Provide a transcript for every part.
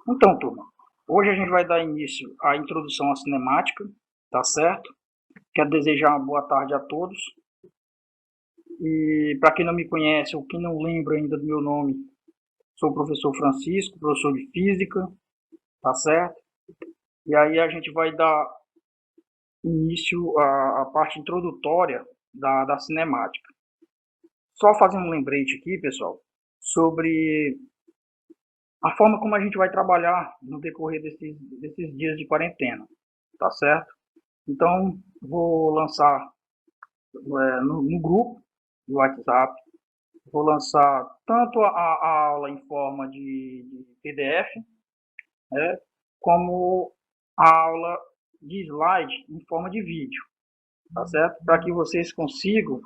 Então, turma, hoje a gente vai dar início à introdução à cinemática, tá certo? Quero desejar uma boa tarde a todos. E para quem não me conhece ou quem não lembra ainda do meu nome, sou o professor Francisco, professor de Física, tá certo? E aí a gente vai dar início à parte introdutória da cinemática. Só fazendo um lembrete aqui, pessoal, sobre a forma como a gente vai trabalhar no decorrer desses dias de quarentena, tá certo? Então, vou lançar no grupo do WhatsApp, vou lançar tanto a aula em forma de PDF, né, como a aula de slide em forma de vídeo, tá certo? Para que vocês consigam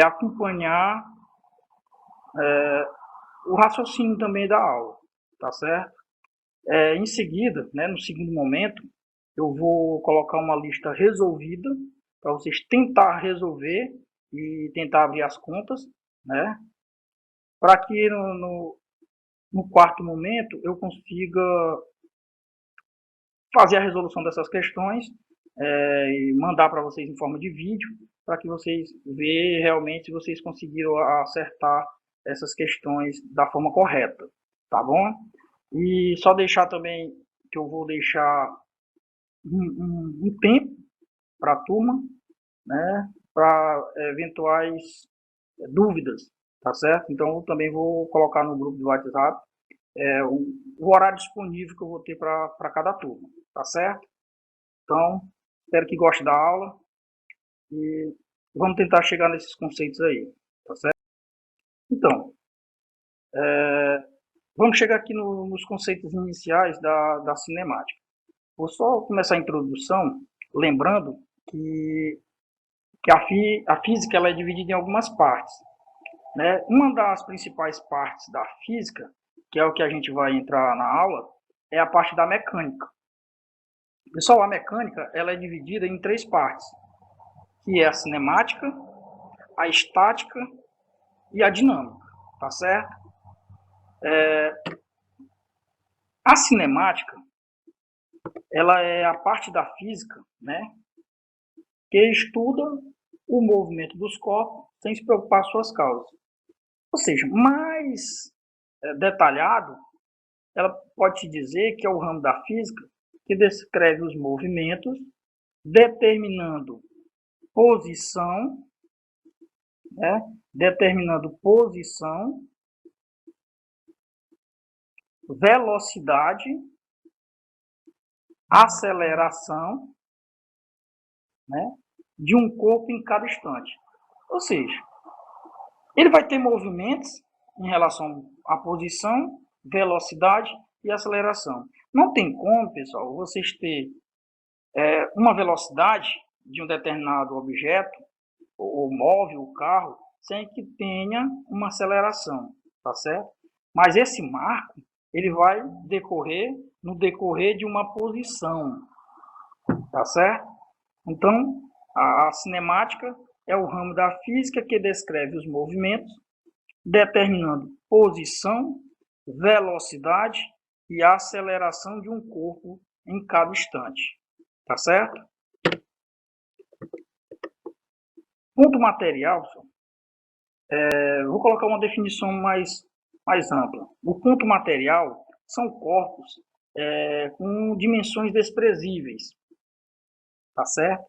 acompanhar o raciocínio também da aula, tá certo? Em seguida, né, no segundo momento, eu vou colocar uma lista resolvida para vocês tentar resolver e tentar abrir as contas, né? Para que no quarto momento eu consiga fazer a resolução dessas questões e mandar para vocês em forma de vídeo, para que vocês vejam realmente se vocês conseguiram acertar essas questões da forma correta, tá bom? E só deixar também que eu vou deixar um tempo para a turma, né, para eventuais dúvidas, tá certo? Então eu também vou colocar no grupo do WhatsApp o horário disponível que eu vou ter para cada turma, tá certo? Então, espero que goste da aula e vamos tentar chegar nesses conceitos aí, tá certo? Então, vamos chegar aqui nos conceitos iniciais da cinemática. Vou só começar a introdução lembrando que a física ela é dividida em algumas partes, né? Uma das principais partes da física, que é o que a gente vai entrar na aula, é a parte da mecânica. Pessoal, a mecânica ela é dividida em três partes, que é a cinemática, a estática e a dinâmica, tá certo? A cinemática ela é a parte da física, né, que estuda o movimento dos corpos sem se preocupar com suas causas. Ou seja, mais detalhado, ela pode se dizer que é o ramo da física que descreve os movimentos, determinando posição, né? Determinando posição, velocidade, aceleração, né, de um corpo em cada instante. Ou seja, ele vai ter movimentos em relação à posição, velocidade e aceleração. Não tem como, pessoal, vocês ter uma velocidade de um determinado objeto, ou móvel, o carro, sem que tenha uma aceleração, tá certo? Mas esse marco, ele vai decorrer no decorrer de uma posição, tá certo? Então, a cinemática é o ramo da física que descreve os movimentos, determinando posição, velocidade e aceleração de um corpo em cada instante, tá certo? Ponto material, vou colocar uma definição mais ampla. O ponto material são corpos com dimensões desprezíveis, tá certo?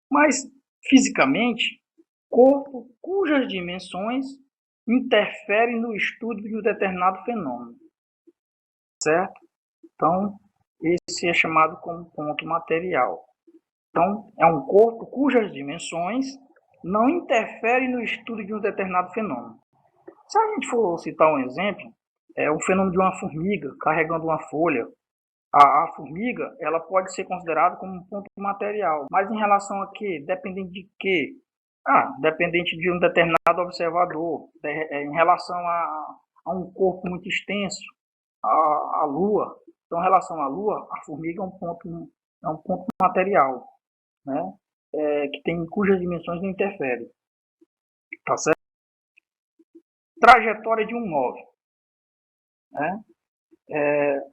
Mas, fisicamente, corpo cujas dimensões interferem no estudo de um determinado fenômeno, certo? Então, esse é chamado como ponto material. Então, é um corpo cujas dimensões não interferem no estudo de um determinado fenômeno. Se a gente for citar um exemplo, é o fenômeno de uma formiga carregando uma folha. A formiga ela pode ser considerada como um ponto material, mas em relação a quê? Dependente de quê? Dependente de um determinado observador, em relação a um corpo muito extenso, a Lua. Então, em relação à Lua, a formiga é um ponto material, né? Que tem cujas dimensões não interferem, tá certo? Trajetória de um móvel, né?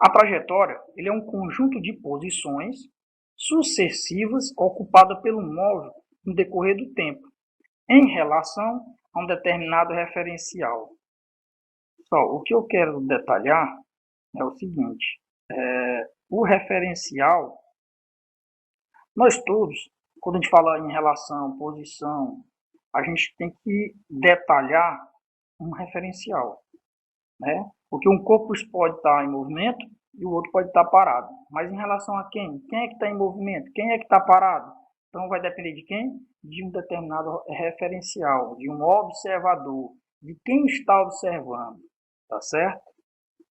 A trajetória ele é um conjunto de posições sucessivas ocupadas pelo móvel no decorrer do tempo, em relação a um determinado referencial. Só, o que eu quero detalhar é o seguinte, o referencial, nós todos, quando a gente fala em relação, posição, a gente tem que detalhar um referencial, né? Porque um corpo pode estar em movimento e o outro pode estar parado. Mas em relação a quem? Quem é que está em movimento? Quem é que está parado? Então vai depender de quem? De um determinado referencial, de um observador, de quem está observando, tá certo?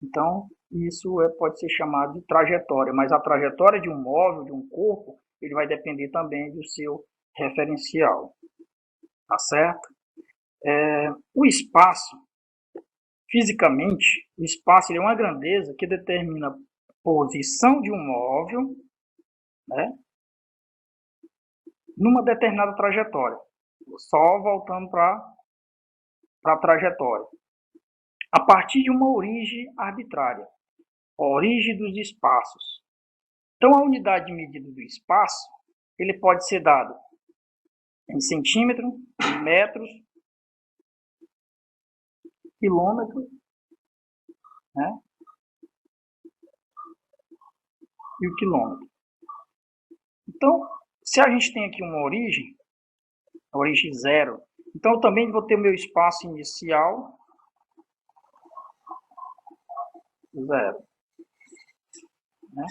Então isso pode ser chamado de trajetória, mas a trajetória de um móvel, de um corpo, ele vai depender também do seu referencial, tá certo? O espaço, fisicamente, o espaço é uma grandeza que determina a posição de um móvel, né, numa determinada trajetória. Só voltando para a trajetória. A partir de uma origem arbitrária, a origem dos espaços. Então, a unidade de medida do espaço, ele pode ser dado em centímetros, em metros, quilômetros, né, e o quilômetro. Então, se a gente tem aqui uma origem, a origem zero, então eu também vou ter o meu espaço inicial, zero, né?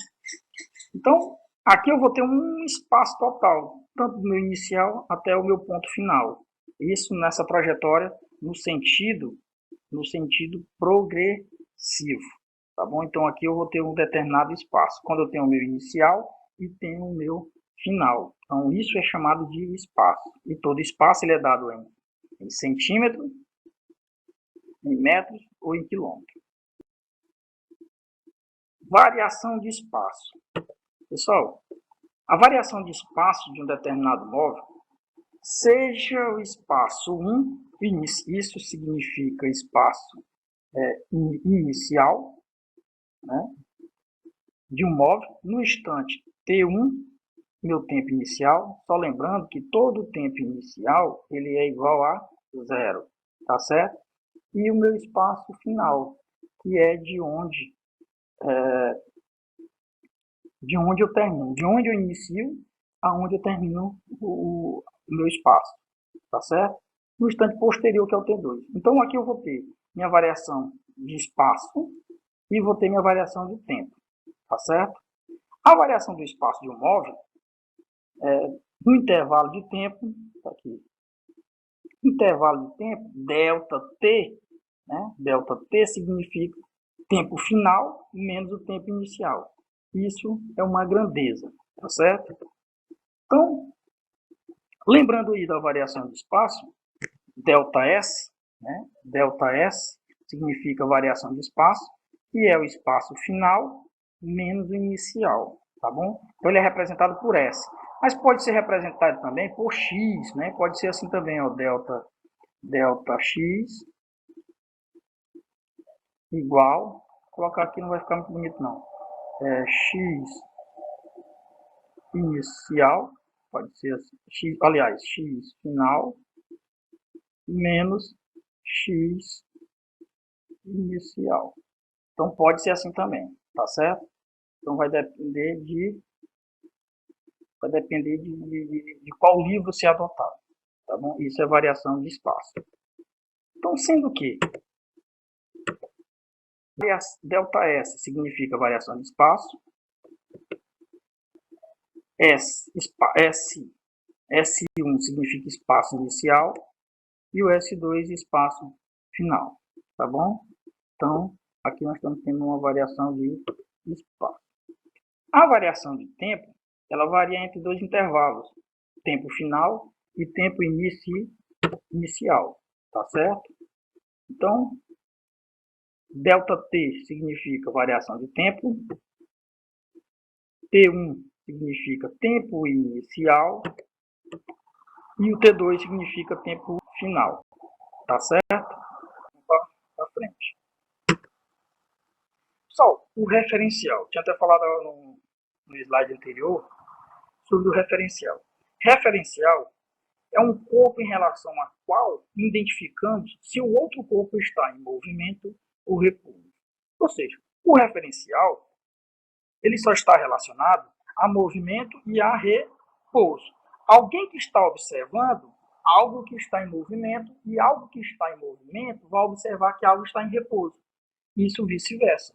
Então, aqui eu vou ter um espaço total, tanto do meu inicial até o meu ponto final. Isso nessa trajetória no sentido progressivo, tá bom? Então aqui eu vou ter um determinado espaço, quando eu tenho o meu inicial e tenho o meu final. Então isso é chamado de espaço. E todo espaço ele é dado em centímetros, em metros ou em quilômetros. Variação de espaço. Pessoal, a variação de espaço de um determinado móvel, seja o espaço 1, isso significa espaço inicial, né, de um móvel, no instante T1, meu tempo inicial, só lembrando que todo tempo inicial ele é igual a zero, tá certo? E o meu espaço final, que é de onde eu termino, de onde eu inicio aonde eu termino o meu espaço, tá certo? No instante posterior, que é o T2. Então aqui eu vou ter minha variação de espaço e vou ter minha variação de tempo, tá certo? A variação do espaço de um móvel, no intervalo de tempo, tá aqui, intervalo de tempo, ΔT, né? ΔT significa tempo final menos o tempo inicial. Isso é uma grandeza, tá certo? Então, lembrando aí da variação de espaço, ΔS, né? ΔS significa variação de espaço, que é o espaço final menos o inicial, tá bom? Então ele é representado por S, mas pode ser representado também por X, né? Pode ser assim também, ó, delta X igual, vou colocar aqui não vai ficar muito bonito não, X inicial, pode ser assim, X, aliás, X final menos X inicial. Então pode ser assim também, tá certo? Então vai depender de qual livro você adotar, tá bom? Isso é variação de espaço. Então, sendo que ΔS significa variação de espaço, S1 significa espaço inicial e o S2 espaço final, tá bom? Então, aqui nós estamos tendo uma variação de espaço. A variação de tempo, ela varia entre dois intervalos, tempo final e tempo inicial, tá certo? Então, ΔT significa variação de tempo, T1 significa tempo inicial e o T2 significa tempo final, tá certo? Para frente. Pessoal, o referencial. Tinha até falado no slide anterior sobre o referencial. Referencial é um corpo em relação ao qual identificamos se o outro corpo está em movimento ou repouso. Ou seja, o referencial ele só está relacionado a movimento e a repouso. Alguém que está observando algo que está em movimento e algo que está em movimento vai observar que algo está em repouso. Isso vice-versa.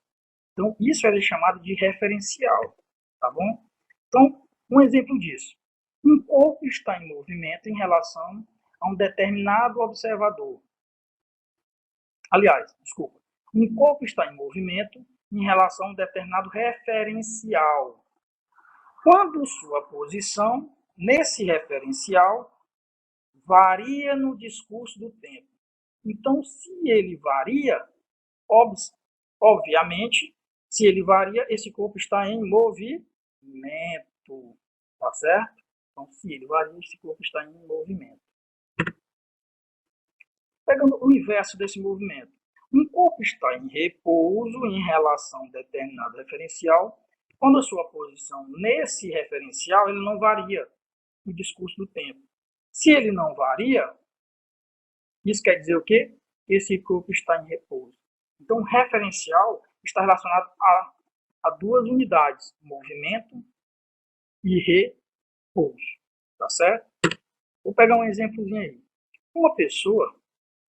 Então, isso é chamado de referencial, tá bom? Então, um exemplo disso. Um corpo está em movimento em relação a um determinado observador. Aliás, desculpa. Um corpo está em movimento em relação a um determinado referencial. Quando sua posição nesse referencial varia no discurso do tempo. Então, se ele varia, obviamente, se ele varia, esse corpo está em movimento, tá certo? Então, se ele varia, esse corpo está em movimento. Pegando o inverso desse movimento. Um corpo está em repouso em relação a um determinado referencial. Quando a sua posição nesse referencial, ele não varia no discurso do tempo. Se ele não varia, isso quer dizer o quê? Esse corpo está em repouso. Então, o referencial está relacionado a duas unidades, movimento e repouso. Tá certo? Vou pegar um exemplozinho aí. Uma pessoa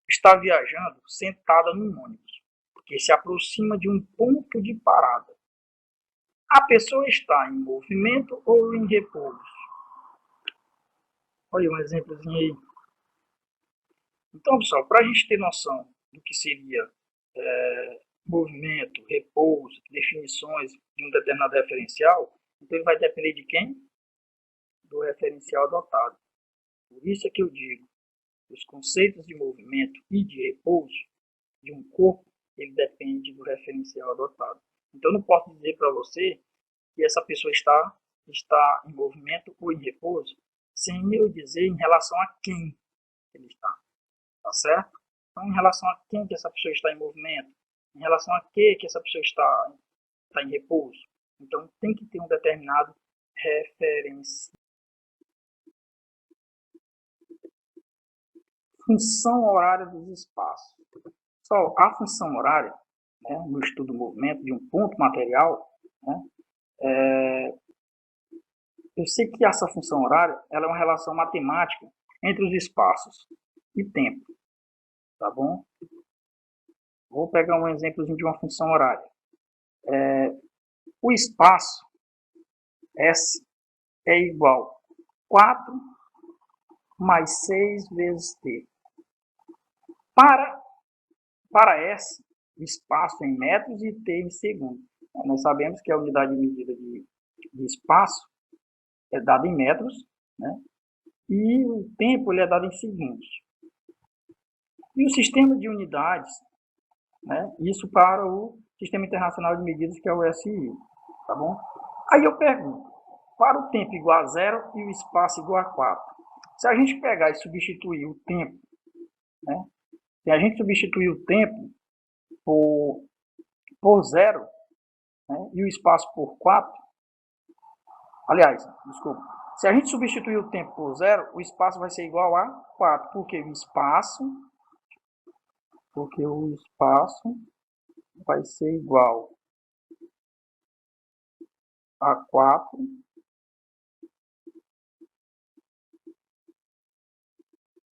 está viajando sentada num ônibus, que se aproxima de um ponto de parada. A pessoa está em movimento ou em repouso? Olha um exemplozinho aí. Então, pessoal, para a gente ter noção do que seria movimento, repouso, definições de um determinado referencial, então ele vai depender de quem? Do referencial adotado. Por isso é que eu digo, os conceitos de movimento e de repouso de um corpo, ele depende do referencial adotado. Então, eu não posso dizer para você que essa pessoa está em movimento ou em repouso, sem eu dizer em relação a quem ele está. Tá certo? Então, em relação a quem que essa pessoa está em movimento, em relação a que essa pessoa está em repouso. Então, tem que ter um determinado referencial. Função horária dos espaços. Só a função horária, né, no estudo do movimento de um ponto material, né, eu sei que essa função horária ela é uma relação matemática entre os espaços e tempo. Tá bom? Vou pegar um exemplozinho de uma função horária. O espaço S é igual a 4 mais 6 vezes T. Para S, o espaço em metros e T em segundos. Nós sabemos que a unidade de medida de espaço é dada em metros, né? E o tempo ele é dado em segundos. E o sistema de unidades, né? Isso para o Sistema Internacional de Medidas, que é o SI. Tá bom? Aí eu pergunto, para o tempo igual a 0 e o espaço igual a 4, se a gente pegar e substituir o tempo, né? Se a gente substituir o tempo por 0, né? E o espaço por 4, aliás, desculpa, se a gente substituir o tempo por 0, o espaço vai ser igual a 4, porque o espaço vai ser igual a 4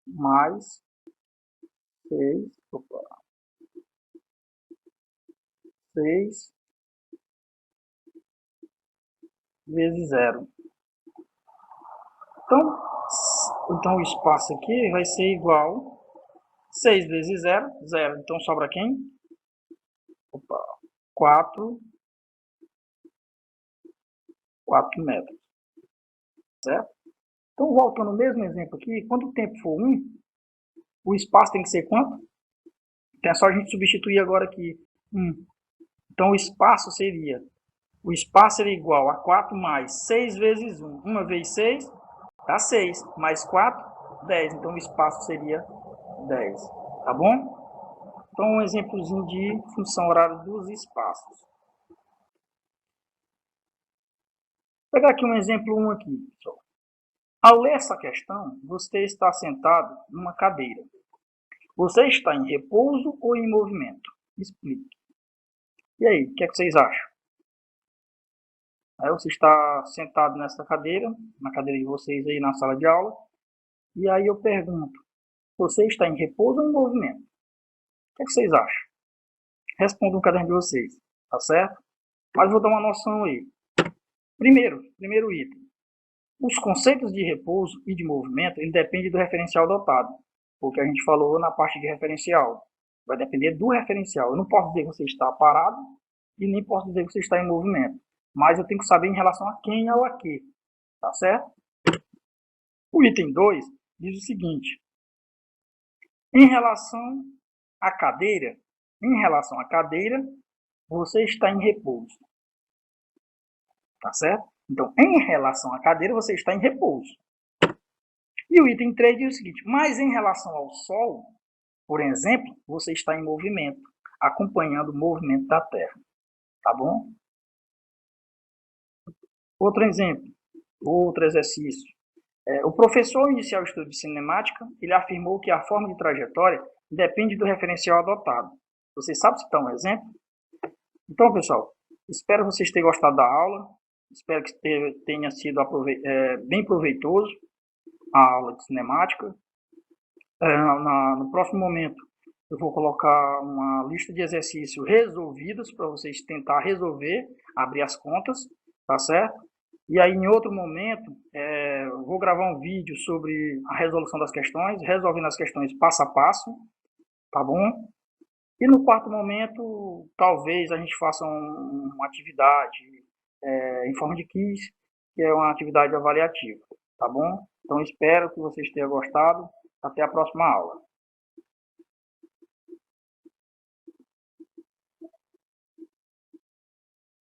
mais 6 vezes 0. Então o espaço aqui vai ser igual 6 vezes 0, 0. Então sobra quem? 4 metros. Certo? Então, voltando ao mesmo exemplo aqui, quando o tempo for 1, o espaço tem que ser quanto? Então é só a gente substituir agora aqui 1. Então o espaço seria igual a 4 mais 6 vezes 1. 1 vezes 6 dá 6, mais 4, 10. Então o espaço seria 10. Tá bom? Então um exemplozinho de função horária dos espaços. pegar aqui um exemplo 1 aqui, pessoal. Ao ler essa questão, você está sentado numa cadeira. Você está em repouso ou em movimento? Explique. E aí, o que é que vocês acham? Aí você está sentado nessa cadeira, na cadeira de vocês aí na sala de aula, e aí eu pergunto, você está em repouso ou em movimento? O que é que vocês acham? Responda no caderno de vocês, tá certo? Mas vou dar uma noção aí. Primeiro item. Os conceitos de repouso e de movimento, ele depende do referencial adotado. O que a gente falou na parte de referencial. Vai depender do referencial. Eu não posso dizer que você está parado e nem posso dizer que você está em movimento. Mas eu tenho que saber em relação a quem ou a que. Tá certo? O item 2 diz o seguinte. Em relação à cadeira, você está em repouso. Tá certo? Então, em relação à cadeira, você está em repouso. E o item 3 diz o seguinte, mas em relação ao Sol, por exemplo, você está em movimento, acompanhando o movimento da Terra. Tá bom? Outro exemplo, outro exercício. O professor, ao iniciar o estudo de cinemática, ele afirmou que a forma de trajetória depende do referencial adotado. Você sabe citar um exemplo? Então, pessoal, espero que vocês tenham gostado da aula. Espero que tenha sido bem proveitoso a aula de cinemática. No próximo momento, eu vou colocar uma lista de exercícios resolvidos para vocês tentar resolver, abrir as contas, tá certo? E aí, em outro momento, eu vou gravar um vídeo sobre a resolução das questões, resolvendo as questões passo a passo, tá bom? E no quarto momento, talvez a gente faça uma atividade em forma de quiz, que é uma atividade avaliativa, tá bom? Então, espero que vocês tenham gostado. Até a próxima aula.